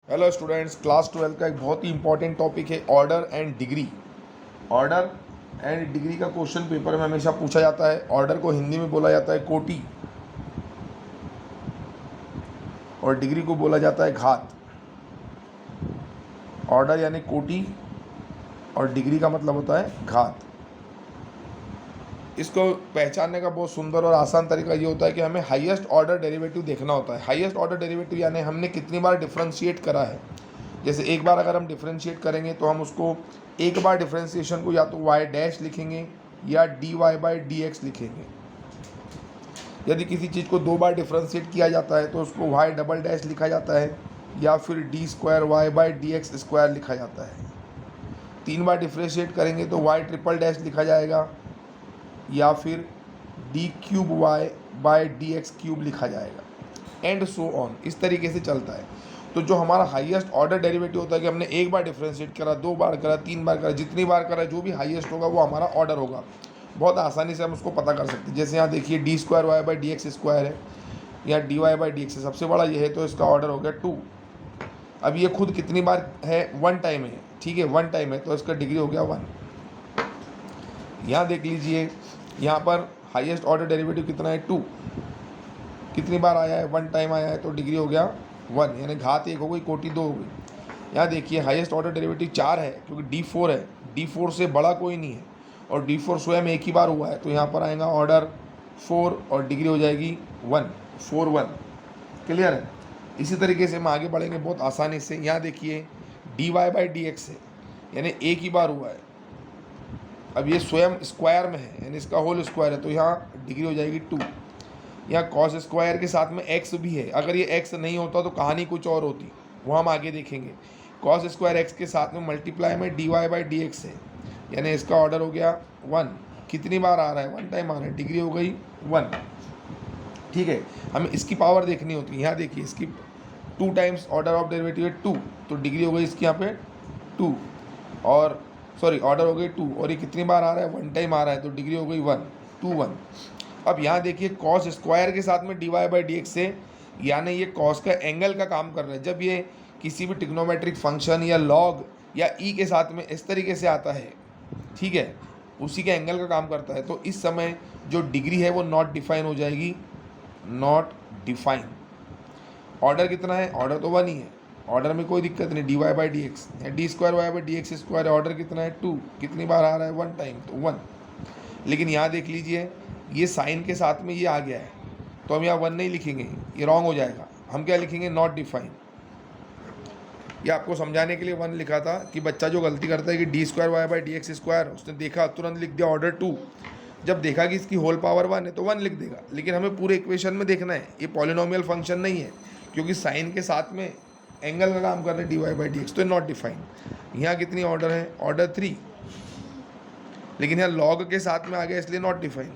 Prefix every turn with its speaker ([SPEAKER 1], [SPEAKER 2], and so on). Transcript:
[SPEAKER 1] Hello students, class 12 का एक बहुत ही इंपॉर्टेंट टॉपिक है order and degree. Order and degree का क्वेश्चन पेपर में हमेशा पूछा जाता है। ऑर्डर को हिंदी में बोला जाता है कोटि और डिग्री को बोला जाता है घात। ऑर्डर यानी कोटि और डिग्री का मतलब होता है घात। इसको पहचानने का बहुत सुंदर और आसान तरीका ये होता है कि हमें हाईएस्ट ऑर्डर डेरिवेटिव देखना होता है। हाईएस्ट ऑर्डर डेरिवेटिव यानी हमने कितनी बार डिफ्रेंशिएट करा है। जैसे एक बार अगर हम डिफ्रेंशिएट करेंगे तो हम उसको एक बार डिफ्रेंशिएशन को या तो वाई डैश लिखेंगे या d y by d x लिखेंगे। यदि किसी चीज़ को दो बार डिफ्रेंशिएट किया जाता है तो उसको वाई डबल डैश लिखा जाता है या फिर d square y by d x square लिखा जाता है। तीन बार डिफ्रेंशिएट करेंगे तो वाई ट्रिपल डैश लिखा जाएगा या फिर d cube y by d x cube लिखा जाएगा, एंड सो ऑन। इस तरीके से चलता है। तो जो हमारा हाईएस्ट ऑर्डर डेरिवेटिव होता है कि हमने एक बार डिफ्रेंशिएट करा, दो बार करा, तीन बार करा, जितनी बार करा जो भी हाईएस्ट होगा वो हमारा ऑर्डर होगा। बहुत आसानी से हम उसको पता कर सकते हैं। जैसे यहाँ देखिए d square y by d x square है, यहाँ d y by d x सबसे बड़ा ये है तो इसका ऑर्डर हो गया 2। अब ये खुद कितनी बार है, वन टाइम है, ठीक है, वन टाइम है तो इसका डिग्री हो गया 1। यहाँ देख लीजिए, यहाँ पर हाईएस्ट ऑर्डर डेरिवेटिव कितना है 2। कितनी बार आया है, वन टाइम आया है तो डिग्री हो गया 1, यानी घात 1 हो गई, कोटि 2 हो गई। यहाँ देखिए हाईएस्ट ऑर्डर डेरिवेटिव 4 है क्योंकि D4 है, D4 से बड़ा कोई नहीं है और D4 स्वयं एक ही बार हुआ है तो यहाँ पर आएगा ऑर्डर 4 और डिग्री हो जाएगी 1, 4 1। क्लियर है। इसी तरीके से हम आगे बढ़ेंगे बहुत आसानी से। यहाँ देखिए d y by d x है यानी एक ही बार हुआ है। अब ये स्वयं स्क्वायर में है यानी इसका होल स्क्वायर है तो यहाँ डिग्री हो जाएगी 2। यहाँ कॉस स्क्वायर के साथ में एक्स भी है। अगर ये एक्स नहीं होता तो कहानी कुछ और होती, वो हम आगे देखेंगे। कॉस स्क्वायर एक्स के साथ में मल्टीप्लाई में d y by d x है यानी इसका ऑर्डर हो गया 1। कितनी बार आ रहा है, वन टाइम आ रहा है, डिग्री हो गई 1। ठीक है, हमें इसकी पावर देखनी होती है। यहाँ देखिए इसकी 2 टाइम्स ऑर्डर ऑफ डेरिवेटिव है 2 तो डिग्री हो गई इसकी यहाँ पे 2 और सॉरी ऑर्डर हो गई 2 और ये कितनी बार आ रहा है, वन टाइम आ रहा है तो डिग्री हो गई 1, 2 1। अब यहाँ देखिए कॉस स्क्वायर के साथ में d y by d x से यानी ये कॉस का एंगल का काम कर रहा है। जब ये किसी भी ट्रिग्नोमेट्रिक फंक्शन या लॉग या ई के साथ में इस तरीके से आता है, ठीक है, उसी के एंगल का काम करता है तो इस समय जो डिग्री है वो नॉट डिफाइन हो जाएगी, नॉट डिफाइन। ऑर्डर कितना है, ऑर्डर तो 1 ही है, ऑर्डर में कोई दिक्कत नहीं, d y by d x, d square y by d x square है, ऑर्डर कितना है 2, कितनी बार आ रहा है, वन टाइम तो 1। लेकिन यहाँ देख लीजिए ये साइन के साथ में ये आ गया है तो हम यहाँ 1 नहीं लिखेंगे, ये रॉन्ग हो जाएगा। हम क्या लिखेंगे, नॉट डिफाइन। ये आपको समझाने के लिए 1 लिखा था कि बच्चा जो गलती करता है कि d square y by d x square, उसने देखा तुरंत लिख दिया ऑर्डर 2। जब देखा कि इसकी होल पावर 1 है तो 1 लिख देगा, लेकिन हमें पूरे इक्वेशन में देखना है। ये पॉलिनोमियल फंक्शन नहीं है क्योंकि साइन के साथ में एंगल का काम कर रहे हैं d y by d x, तो नॉट डिफाइन। यहाँ कितनी ऑर्डर है, ऑर्डर 3, लेकिन यहाँ लॉग के साथ में आ गया इसलिए नॉट डिफाइन।